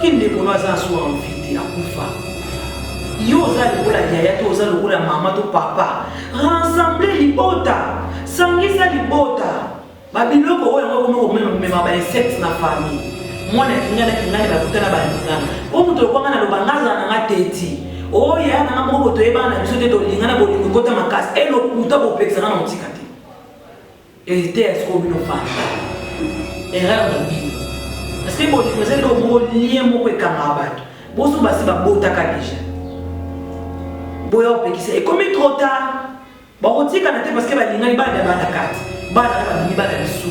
Qui ne connaît pas son invité à Koufa. Yo za lokola yaya to za lokola mama to papa. Rassembler libota. Sangisa libota. Babiloko oyo ngo me ba sexe na famille. Mwana kingana ba kutana ba ndingana. O muto ko ngana lo bangaza na ngateti. O ya na moko to eba na biso te to lingana bo lingo kota makasi. E lo puta bo peksa na motikate. Et est-ce qu'on nous fait erreur de vie. Parce que bon, vous êtes au mot lien moko ekangabatu. Boso basi ba botaka déjà. Boyo pekisa et comme trop tard. Ba rotika na te parce que ba lingani ba da ba kati. Ba na ba ni ba da bisu.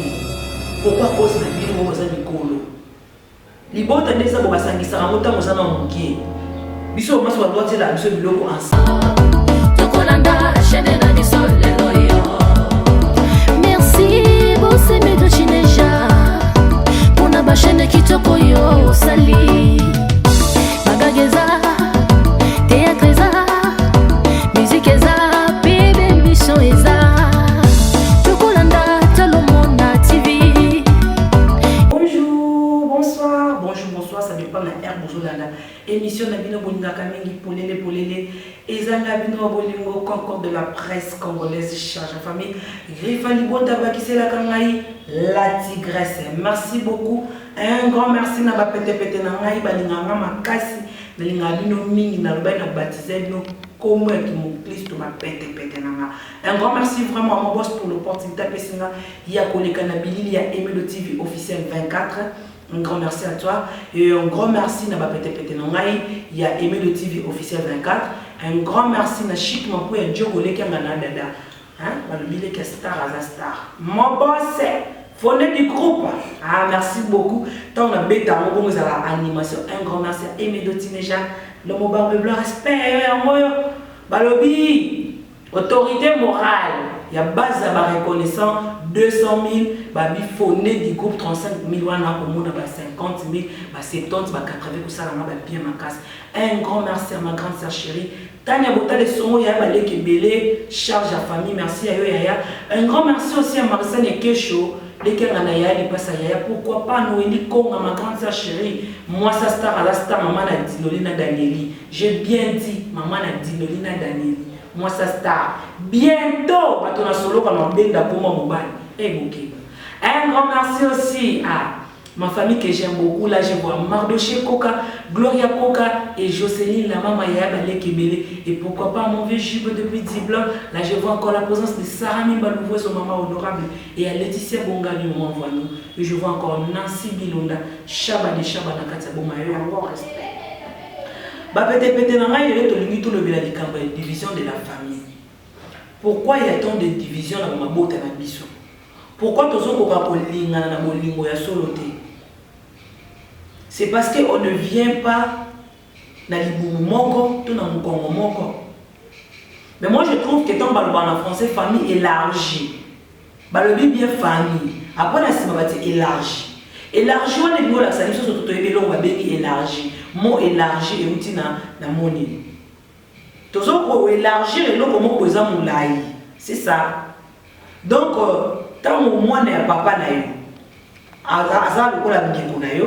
Pourquoi cause na bino mo za mikolo. Libota ndesa bo basangisa ka mota mosana mukie. Biso maso ba doit la biso biloko ensemble. Tokolanda chaîne na biso lelo yo. Merci bosse medo chineja. Pona ba chaîne kitoko yo sali. Bagageza teatreza. Musique eza bébé mission eza. Tokolanda talomona TV. Bonjour, bonsoir, ça dépend de la Bozolanda. Émission na bino bolinga kamengi polele ezanga bino bolingo concours de la presse congolaise charge à famille Grifa Libota bakisela kangai la tigresse. Merci beaucoup. Un grand merci na ba pete na ngai balinga makasi balinga bino mingi na loba na baptiser bino comme qui mon Christ ma pete na nga. Un grand merci vraiment à mon boss pour l'opportunité pesinga ya koleka na bilili ya Emedo TV officiel 24. Un grand merci à toi et un grand merci na bapete nangai il y a Emedo TV officiel 24. Un grand merci na Chic Mampo et Djogole qui ngana dada hein balobile que star à star mon boss fondé du groupe. Ah merci beaucoup tant on a bêta on bongo la animation. Un grand merci à Emedo Tineja le mot barbe blanc respect moyo balobi autorité morale. Il y a base à ma reconnaissance 200 000, babi fondé du groupe 35 000, 50 000, 70 000, 80 000, bien ma casse. Un grand merci à ma grande sœur chérie. Tania Bota de Songo, Yaya Balek Belé, charge à famille, merci à eux Yaya. Un grand merci aussi à Marcel et Kesho, lesquels en Yaya, les passent à Yaya. Pourquoi pas Noélie Kong, ma grande sœur chérie. Moi, sa star à la star, maman a dit Lolina Danieli. J'ai bien dit, maman a dit Lolina Danieli. Moi, ça star. Bientôt, on a solo comme un benda pour mon mobile. Un grand merci aussi à ma famille que j'aime beaucoup. Là, je vois Mardoché Koka, Gloria Koka et Jocelyne, la maman Yaya Balekebele. Et pourquoi pas mon vieux jupe depuis 10 blancs. Là, je vois encore la présence de Sarah Mimbalouvo, son maman honorable. Et à Laetitia Bongali, mon envoie nous. Et je vois encore Nancy Bilonda, Chaba de Chaba Nakatia Bomayo. Encore respect. Division de la famille. Pourquoi il y a tant de divisions dans ma botte na biso? Pourquoi tous on koka kolinga na bolingo ya soloté? C'est parce qu'on ne vient pas na libumu moko to na mukongo moko. Mais moi je trouve que tant baloba en français famille élargie. Balobi bien famille. Après na sima bati élargie. Élargie on est la saliso surtout ebelo ba bengi élargie. Mot élargi et outil na moni. Toujours pour élargir et l'autre mot posant mon laï. C'est ça. Donc, tant que moi n'est papa na yo, azal ko la ndeko na yo,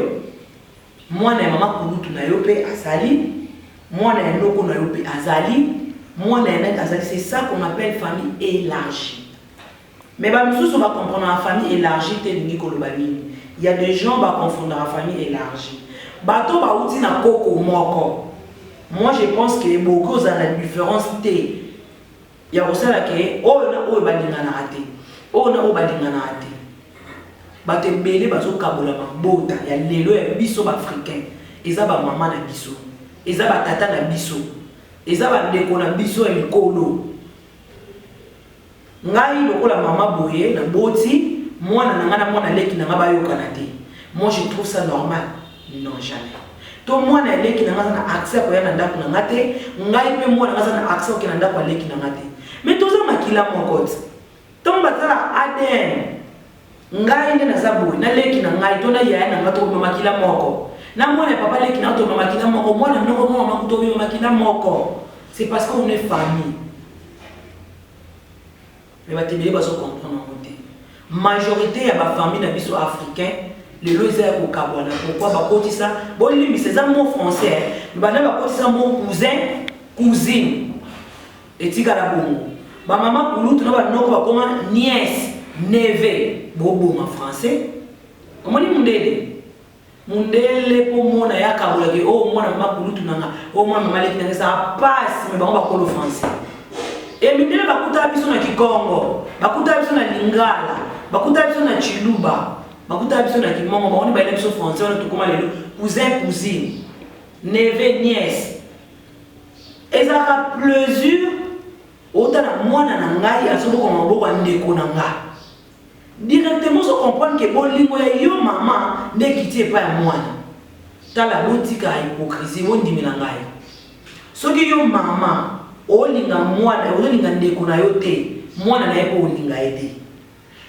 moi n'est maman kulutu na yo pe azali, moi n'est loko na yo pe azali, moi n'est azali. C'est ça qu'on appelle famille élargie. Mais bah nous on va comprendre la famille élargie tel ni kolobani. Il y a des gens va confondre la famille élargie. Bato ba outi na koko moko. Moi je pense que beaucoup ont la différence té. Ya osala ke o na o badinga na raté. O na o badinga na raté. Bato belé bazo kabola mabota ya lelo ya biso ba africain. Eza ba maman na biso. Eza ba tata na biso. Eza ba ndeko na biso ya mikolo. Ngai lokola mama boye na boti, mwana na ngana mwana leki na ngaba yo kanate. Moi je trouve ça normal. Non, jamais. Tout le monde a accès à l'andap nangate, ngai pe moi na accès au l'andap à l'eki nangate. Mais tout ça makila mon côté. Tant batala ADN. Ngai ne na zabu na leki nangai to na ya na ngato makila moko. Na moi na papa leki na to makila moko, moi na ndoko moi makuto yo makila moko. C'est parce qu'on est famille. Mais batebele baso comprendre côté. Majorité ya ba famille na biso africain le loza ya kokabwana. Pourquoi bakotisa bolimi c'est un mot français mais bana bakotisa mot cousin cousine etika la bongo ba mama kulutu na ba noko ba koma nièce neveu bobo en français comment dit mundele po mona ya kabula ke o mona mama kulutu nanga o mona mama leki nanga ça passe mais ba ba kolo français et mindele bakuta biso na Kikongo bakuta biso na Lingala bakuta biso na Chiluba bakuta biso na Kimongo ba oni ba ile biso français on to koma lelo cousin cousine neveu nièce ezaka plaisir autant na mwana na ngai asobo ko maboko ndeko na nga directement se comprendre que bolingo ya yo mama ndekiti epa ya mwana tala botika hypocrisie wondimi na ngai soki yo mama olinga mwana olinga ndeko na yo te mwana na yeko olinga ete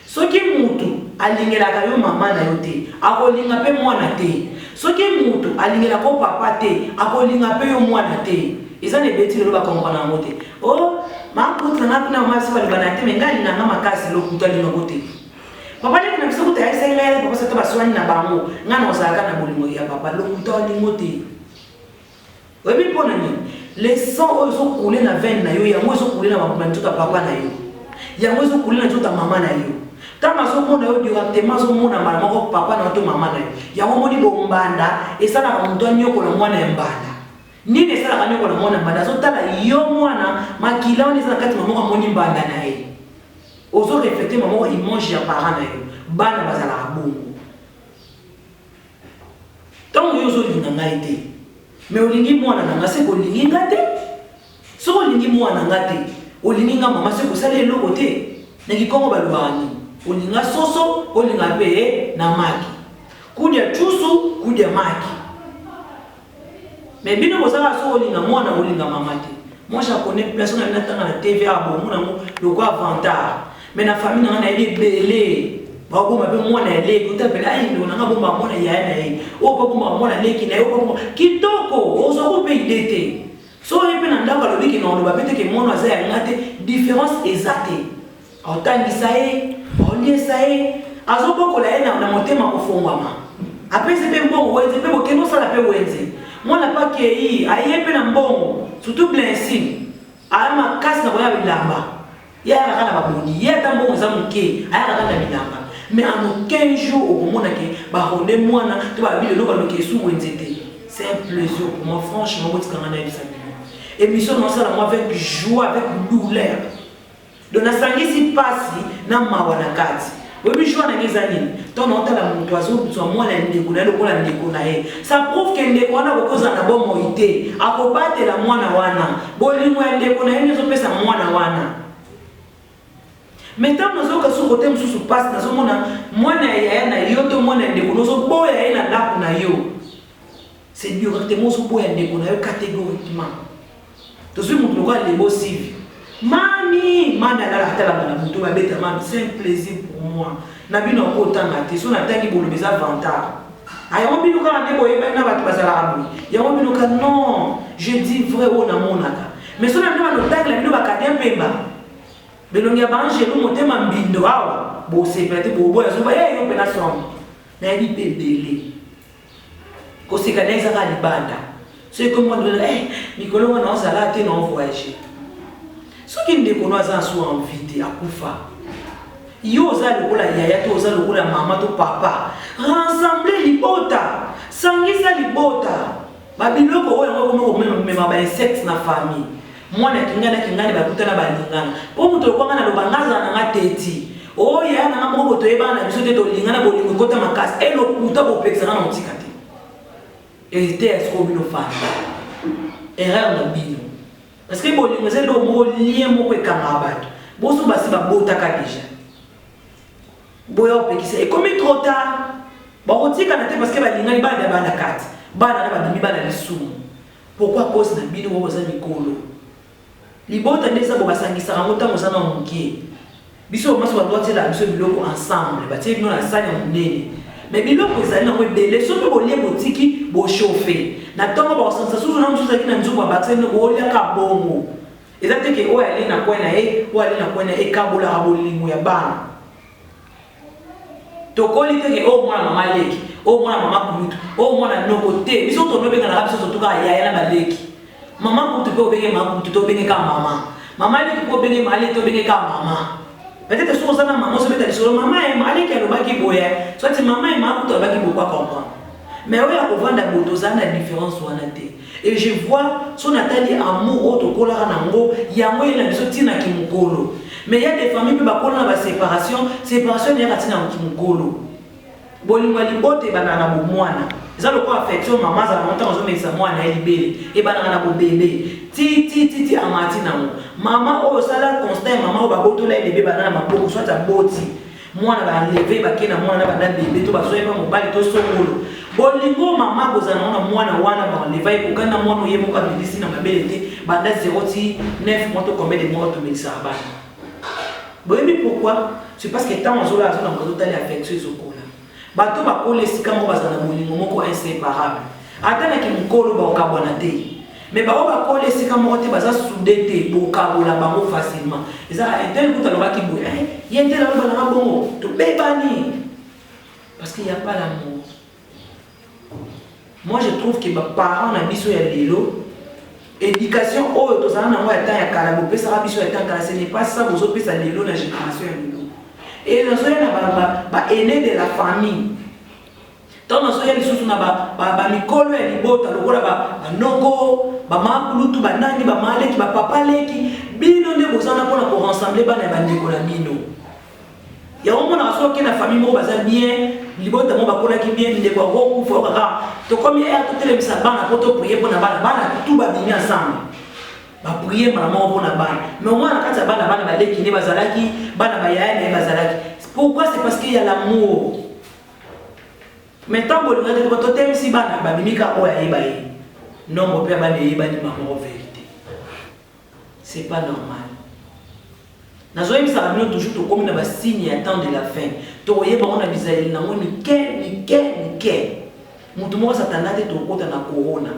soki mutu alingelaka yo mama na yo te akolinga pe mwana te soki mutu alingelaka ko papa te akolinga pe yo mwana te eza ne beti lo ba comprendre ngo te oh ma kutu na kuna mama sifa libana te mengali na makasi lo kutu alinga ko te papa le kuna biso kutu ya senga papa sa to baswani na bango ngana osaka na bolingo ya papa lo kutu alingo te webi pona ni les sangs ozo couler na veine na yo yango ozo couler na mamantuka papa na yo yango ozo couler na tota mama na yo tama so mona yo directement so mona mala moko papa na to mama na yo yango moni bombanda esala ka muntu anyoko na mwana mbanda nini esala ka nyoko na mwana mbanda so tala yo mwana makila oni esala kati mama moni mbanda na ye ozo reflecter mama image ya parent na yo bana bazala bongo tango yo zo linga ngai te mais olingi mwana na ngase ko lingi ngate so olingi mwana ngate olingi nga mama se ko sala eloko te na Kikongo balubani olinga soso olinga pe na maki kudia chusu kudia maki mais bino bozala so olinga mwana olinga mama te moi je connais personne na tanga na TV a bon mona mo loko avantage mais na famille na ele belé ba ko mabe mwana ele ko ta pela ai ndo na bomba mwana ya na ye o ko bomba mwana leki na yo ko kitoko o so ko pe idete so yepe na ndaka lobiki na ndo ba pete ke mwana za ya ngate différence exacte otangisa ye oliesa ye azobokola ye na motema kofongwama apesi pe mbongo wenze pe bokeno sala pe wenze mwana pake yi ayepe na mbongo surtout blansi ama kasi na koya bilamba ya kana baboni ya tambongo za muke aya kana bilamba mais en aucun jour au moment que ba honne mwana to ba bile lokalo ke su wenze te c'est un plaisir pour moi franchement moi tikanga na bisa émission non ça moi avec joie avec douleur donc na sangisi pasi na mawana kati webi joie na ngezanini to na otala muntu azo mwana ndeko na lokola ndeko na ye ça prouve que ndeko wana bokoza na bomo ite akobatela mwana wana bolingo ya ndeko na ye nzo pesa mwana wana maintenant nous avons que côté mususu passe na zomona mwana ya na yo to mwana ndeko nozo boya ye na ndaku na yo c'est directement so boya ndeko na yo catégoriquement to zo mutu lokala lebo civi mami manda la tala na mutu ba beta mami c'est un plaisir pour moi na bino ko tanga te so na tangi bolo beza vantage ayo bino ka ndeko yeba na batu bazala abu yango bino ka non je dis vrai o na monaka mais so na bino ba tangi la bino ba kadem pemba belongi abanje lo motema mbindo awa bo sepete bo boya so ba yo pena som na bi bebele ko sikaneza ka libanda so ko mo do mikolo na osala te na voyage so ki ndeko no aza so invité akufa yo za lokola yaya to za lokola mama to papa rassembler libota sangisa libota babiloko oyo ngo ko mema ba insectes na famille mwana kingana bakutana balingana po muto kwa ngana lobangaza na ngateti o ya na ngamo to yebana biso te to lingana bolingo kota makasi elo kuta bo peksa na mutikati était est-ce qu'on bino fa erreur na bino parce que bolingo c'est do mo lien mo ko kanga bato boso basi ba bota ka déjà boyo pekisa et comme trop tard ba otika na te parce que balingani bana bana kati bana na badimi bana lisumu pourquoi cause na bino bo za mikolo libota ndesa bo basangisa rango tango sana mukie biso maso ba doit la biso biloko ensemble ba tie bino na sanya munene mais biloko ezali na webele so to bolie botiki bo chauffer na tango ba sansa suzu na musuza kina nzuko ba tsene bo lia ka bongo ezate ke o ali na kwena o ali na kwena e kabola abolingo ya bana tokoli te o mwana mama leki o mwana mama kulutu o mwana noko te biso to no benga na biso to ka yaya na baleki mama kulutu pe obenge mama kulutu to benga ka mama leki ko benga mali to benga ka mama peut-être so ça na maman so beta lisolo mama e mali ke lobaki boya soit maman e mama kulutu lobaki bokwa comprendre mais oya ko vanda boto za na différence wana te et je vois son atali amour auto kola nango yango ina biso tina ki mukolo. Mais il y a des familles qui ont une séparation. Séparation, il y a une séparation. Bolingo libote banana bo mwana. Eza loko affection maman za longtemps zo mesa mwana libéré et banana bo bébé. Ti amati na mo. Maman o sala constant maman o ba botola bébé banana maboko soit ta boti. Mwana ba lever ba kena mwana ba na bébé to ba so yeba mobali to songolo. Bolingo maman ko za na mwana wana ba lever ko kana mwana yemo ka bilisi na mabele te banda 0 mois to combien de mois to melisa ba. Mais pourquoi? C'est parce que tant on a une affection au bato bakole sika mo bazana molingo moko inséparable atana ki mukolo ba okabwana te mais ba bakole sika mo te baza soudé te bokabola bango facilement eza intel kuta loba ki boye yende la bana bongo to bebani parce qu'il y a pas l'amour. Moi je trouve que ba parents na biso ya lelo éducation oh to ça na moi temps ya kala bo pesa biso ya temps kala ce n'est pas ça vous autres pesa lelo na génération ya lelo et nous sommes aînés de la famille. Tant nous sommes na mikolo ya libota lokola ba noko ba makulutu ba nani ba maleki ba papa leki bino nde bozana pona ko rassembler bana ba ndeko na bino. Ya on mona so ke na famille mo baza bien libota mo ba kola ki bien ndeko ko fo kaka to comme hier to tele bisa bana poto prier pona bana tout ba bini ensemble. Ba prier maman pour na bana mais moi na kati bana ba leki ne bazalaki bana ba yaya ne bazalaki. Pourquoi? C'est parce qu'il y a l'amour. Maintenant bon regarde to tem si bana ba mimika o ya yebaye non mo pe ba ne yebani maman en vérité c'est pas normal. Nazoye bisa bino toujours to comme na ba signe ya temps de la fin to yeba on a bisaeli na ngoni ke mutu mo satanda te to kota na corona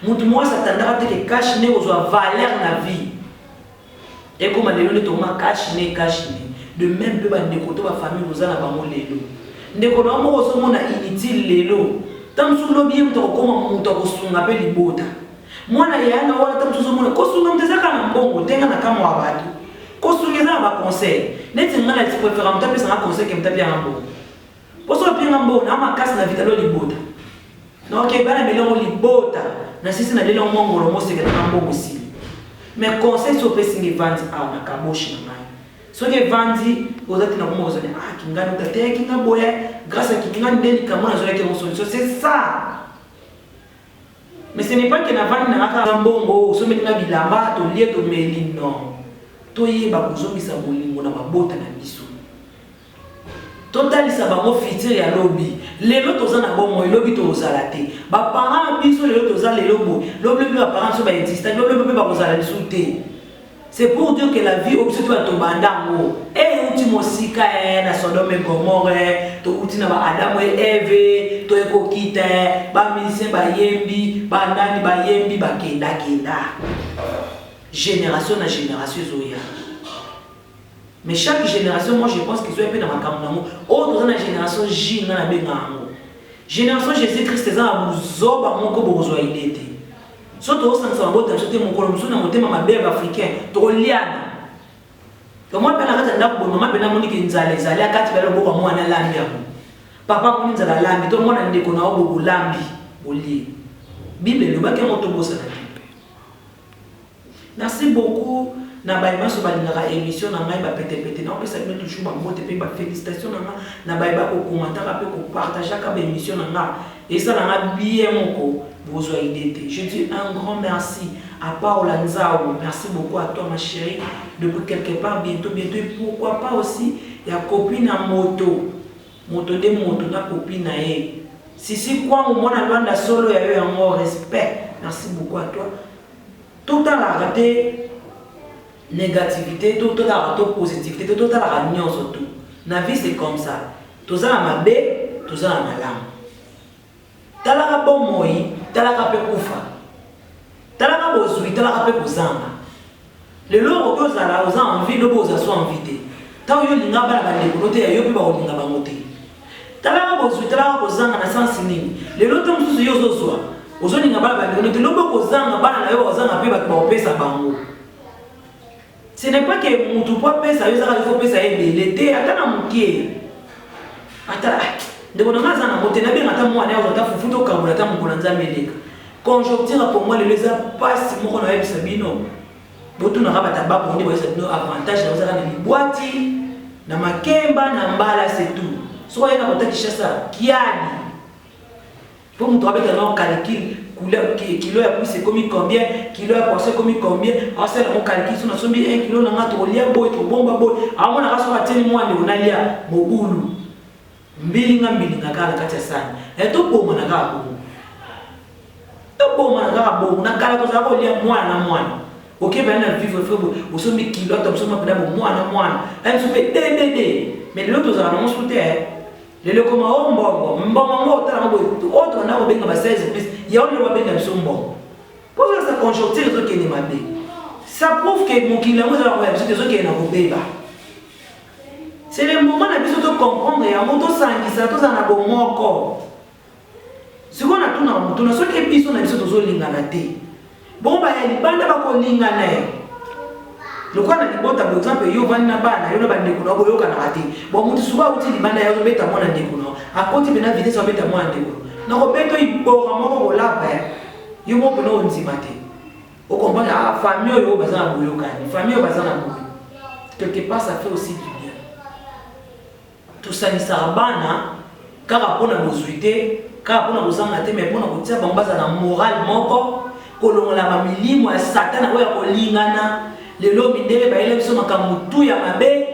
mutu mo satanda te ke cash ne ozo valeur na vie et comme lelo to ma cash ne de même peu ba ndeko to ba famille ozana bango lelo ndeko na mo ozo mona inutile lelo tamsu lobi mto koma mutu akosunga pe libota mwana yana wala tamsu mona kosunga mtezaka na mbongo tenga na kama wabatu kosunga ba conseil neti ngala ti préfère mtape sa conseil ke mtape ya mbongo poso pe mbongo na makasi na vitalo libota donc bana melongo libota na sisi na lelo mongolo mo seka na mbongo si mais conseil so pe singi vandi a na kaboshi na so que vandi ozati na komo ozone kingana tate kinga boya grâce à kinga ndeni kamona zo yake solution c'est ça. Mais ce n'est pas que na vandi na ka mbongo so metinga bilamba to lie to meli non to yeba kuzongisa bolingo na mabota na biso total sa bango fitir ya lobi lelo tozana bongo lobi to ozalate ba parents biso lelo tozala lelo bo lobi ba parents so ba existe lobi ba kozala lisute. C'est pour dire que la vie obsède toi to bandango et ultimo sika na Sodome et Gomorrhe to utina ba Adam et Eve to ekokita ba musicien ba yembi ba ndani ba yembi ba kenda génération na génération zoya. Mais chaque génération moi je pense qu'ils ont un peu dans makambo nango autre na génération J na bengango génération Jésus-Christ ezana buzoba moko bozo idete. Surtout au sens où on a mon colombo na motema mabebe africain to liana to moi pena kata ndako bo mama pena moniki nzale akati belo bo mwana lambi yako papa ko nzala lambi to mwana ndeko na obo lambi oli bible le bake moto bosa na. Merci beaucoup na baïba so balingaka émission na ngai ba pete na opesa bino toujours ba mote pe ba félicitations na baïba ko commenter pe ko partager ka ba émission na nga et ça na bien moko. Je dis un grand merci à Paola Nzao. Merci beaucoup à toi ma chérie. Depuis quelque part, bientôt. Et pourquoi pas aussi, il y a copine à moto. Moto de moto, na copine à elle. Si quoi, au moins, on a solo, il y a eu un respect. Merci beaucoup à toi. Tout à la raté négativité, tout à la raté positivité, tout à la raté surtout. La vie c'est comme ça. Tout ça à ma baie, tout ça à ma lame. Talaka bon moi, talaka pe kufa. Talaka bozui, talaka pe kozanga. Le loro ko zala oza envie, le boza so invité. Ta yo linga bala ba ndeko note ya yo pe ba olinga ba mote. talaka kozanga na sens nini lelo to mususu yo zozwa ozoninga bana bandeko te lobo kozanga bana na yo kozanga pe bato baopesa bango. Ce n'est pas que mutu po pesa yo zaka faut pesa ebele te ata na mukie ata ndeko na ngaza na mote na benga ata mwana yo ata fufuto kamula ata mukula nzambe leka conjoncture pour moi les passe moko na yebisa bino botu na rabata ba bondi boyesa bino avantage na zaka na libwati na makemba na mbala c'est tout so yena kotakisha sa kiani pour mutu abeta na calcul couleur kilo ya pousse comme combien kilo ya poisson comme combien asa na calcul so na sombi 1 kilo na ngato lia boy to bomba boy amona kaso ateni mwande unalia mobulu mbilinga kala kati sana eto boma na kala bomo to boma na kala bomo na kala ko zako lia mwana OK ben na vivre frère osombi kilo to osomba pena bo mwana en so pe de mais l'autre za na monsoute lelo koma mbongo ngota na bo autre na bo benga ba 16 plus ya on le ba benga msombo pour ça conjoncture zo ke ni mabe ça prouve que mon kilamo za ba biso zo ke na ko beba. C'est le moment na biso to comprendre ya moto sangisa to za na bo moko siko na tuna moto na so ke biso na biso to zo lingana te bomba ya libanda ba ko lingana le quoi na libota par exemple yo vanna bana yo na bande ko no boyoka na ati bo mutu suba uti libanda ya zo beta mwana ndeko no akoti bena vitesse wa beta mwana ndeko na ko beto ibora moko ko lapa yo mo peno nzima te o comprendre a famille yo bazana boyoka ni famille yo bazana boyoka quelque part ça fait aussi du bien tout ça ni sarabana kaka pona bozuité kaka pona bozanga te mais pona kotia bambaza na moral moko kolongola ba milimo ya satana oya kolingana lelo mindele ba ile biso makamutu ya mabe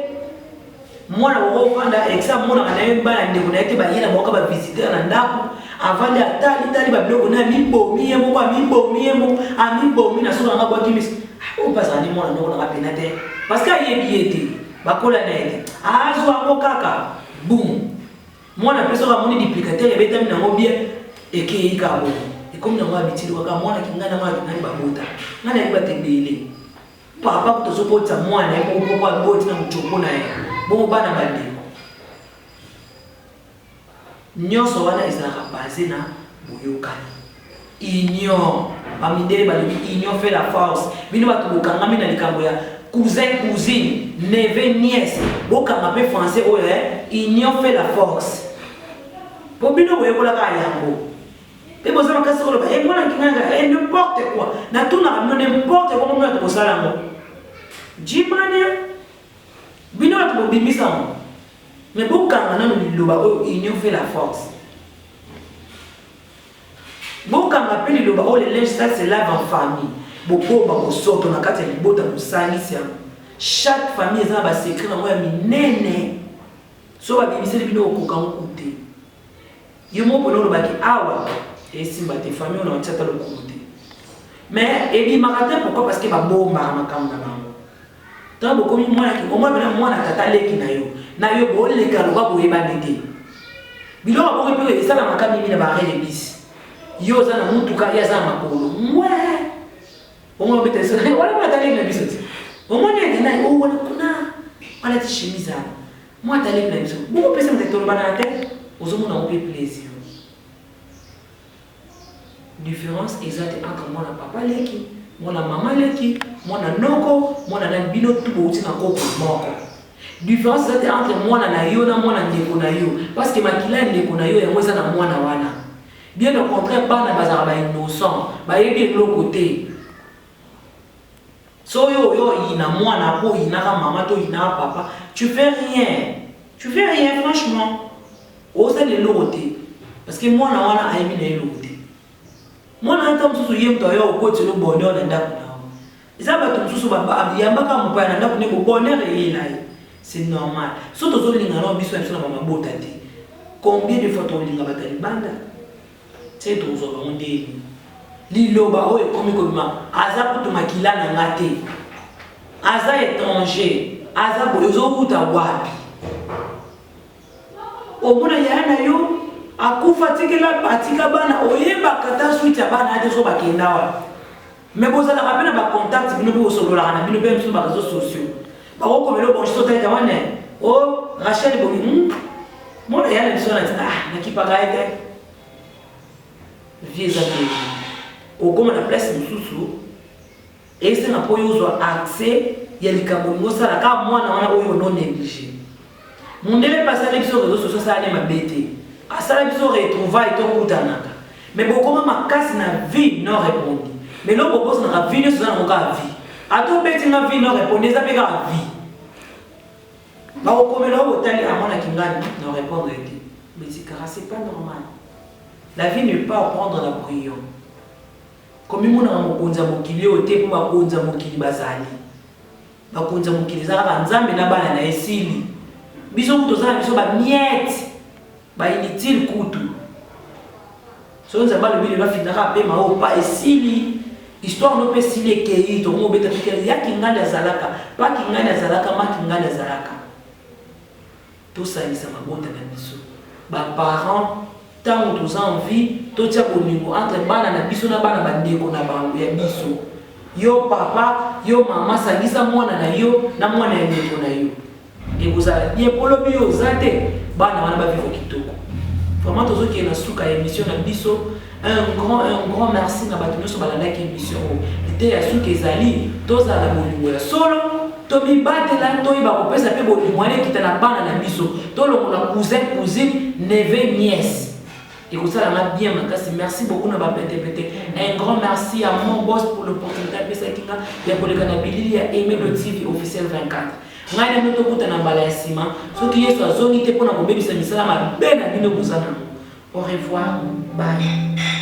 mwana woko fanda exam mwana kana yemba na ndeko na yake ba yela boka ba visiteur na ndaku avali atali ba bloko na mibomi yemo ba mibomi na sura ngabwa kimis o pasa ni mwana ndoko na pena te parce que yebiete bakola na yete azo amo kaka boum mwana peso ka moni duplicateur yebeta mina ngobie eke ikabo comme na ngwa bitilo kaka mwana kingana mwana kinani babota ngana yiba tebele papa kutozopota mwana yeko kwa boti na mchoko na yeye bon bana bandeko nyoso wana ezalaka basé na boyokani union bamindele balobi union fait la force bino bato bokangami na likambo ya cousine neveu nièce bokanga pe français oyo union fait la force po bino boyekolaka yango pe bozama kasi koloba mwana kinganga n'importe quoi na tuna n'importe quoi mwana to kosala ngo jimane bino bato bobimisa ngo mais bokanga na liloba oyo union fait la force bokanga pe liloba oyo le linge ça se lave en famille bokoba kosoto na kati ya libota kosalisi yango chaque famille ezala basekret nango ya minene so babimiseli bino okoka nkute yo moko nolobaki awa esimba te famille on a tata le côté mais et dit marathon pourquoi parce que ba bomba makambo na bango tant beaucoup mwana ki au moins bena mwana tata leki na yo bo le ka lo ba boyeba ndete bilo ba ko pe esala makambo mimi na ba rele bis yo za na mutuka ya za makolo ouais au moins bete ça wala ba tale na biso au moins ni na o wala kuna ti chemise moi tale na biso beaucoup pesa mteto bana tête ozomona on peut plaisir. Différence exacte entre moi et papa leki, moi et maman leki, moi et noko, moi et bino tout bouti na koko moko. Différence exacte entre moi et yo na moi et ndeko na yo parce que makila ndeko na yo yango eza na moi na wana. Bien au contraire bana bazara ba innocent, ba yebi l'autre côté. So yo ina moi na po ina ka maman to ina papa, tu fais rien. Tu fais rien franchement. Osa le loté parce que moi na wana aimi na loté. Mwana hata msusu ye mtu ayo okoti lo bonheur na ndaku na. Izaba tu msusu baba yambaka mpa na ndaku ne bo bonheur yela. C'est normal. Surtout zo linga no biso msusu na mama bota te. Combien de fois to linga batali banda? C'est to zo ba ndeni. Liloba o ekomi komima aza kutu makila na ngate. Aza étranger, aza bozo kuta wapi. Omona yana yo akufa tikela batika bana oyeba kata suite bana ate so bakenda wa mais bozala kapena ba contact bino bo solola na bino pe ba réseaux sociaux ba ko komelo bon so tata wana o Rachel bo Moi, il y a une personne qui dit, ah, n'a qui pas gaïté. Vieux amis. Au comme la place de sous et c'est un peu accès, il y a les Camerounais, ça la carte, moi, non négligé. Mon délai passe à l'épisode de réseaux sociaux, ça allait m'embêter. À ça, l'épisode retrouvaille, il est tout. Mais beaucoup de ma casse na vie non répondu. Mais l'autre propose na vie ne soit pas vie. À tout petit na vie non répondu, ça peut être vie. Bah au comme là au tali à mon akingani non répondre dit. Mais c'est pas normal. La vie ne peut pas prendre la brouillon. Comme il m'a mokonza mokili au te pour makonza mokili bazali. Bakonza mokili za ba nzambe na bana na esili. Biso kutoza biso ba miette. Ba inutile kutu. Si on a le milieu de la finira, pas esili, histoire ne peut s'y les donc on peut dire qu'il y a qui n'a des zalaka, pas qui n'a des zalaka, pas qui n'a des zalaka. Tout ça, il s'est mabonde dans le biso. Bah, parents, tant que tu as envie, tout ça pour nous, entre bana na biso na bana bande qu'on a bambé à biso. Yo papa, yo maman, ça dit ça moi na yo, na moi na yo. Et vous allez bien pour le bio, zate, bana wana ba vivre kitoko. Vraiment, tous ceux qui sont sous la émission un grand merci à Batumio sur la émission. C'était à ceux qui sont allés, tous à la Bolivie. Solo, Tomi Batte là, Tomi Bakopé, ça fait Bolivie qui était la bande à la mission. Tout le monde a cousine, neveu, nièce. Et vous ça, la bien, merci beaucoup de m'avoir interprété. Un grand merci à mon boss pour l'opportunité de pour le Canabili et aimer le TV officiel 24. Ngai na tokuta na mbala ya sima soki Yesu azongi te pona kobebisa misala mabe na bino bozana. Au revoir, bye.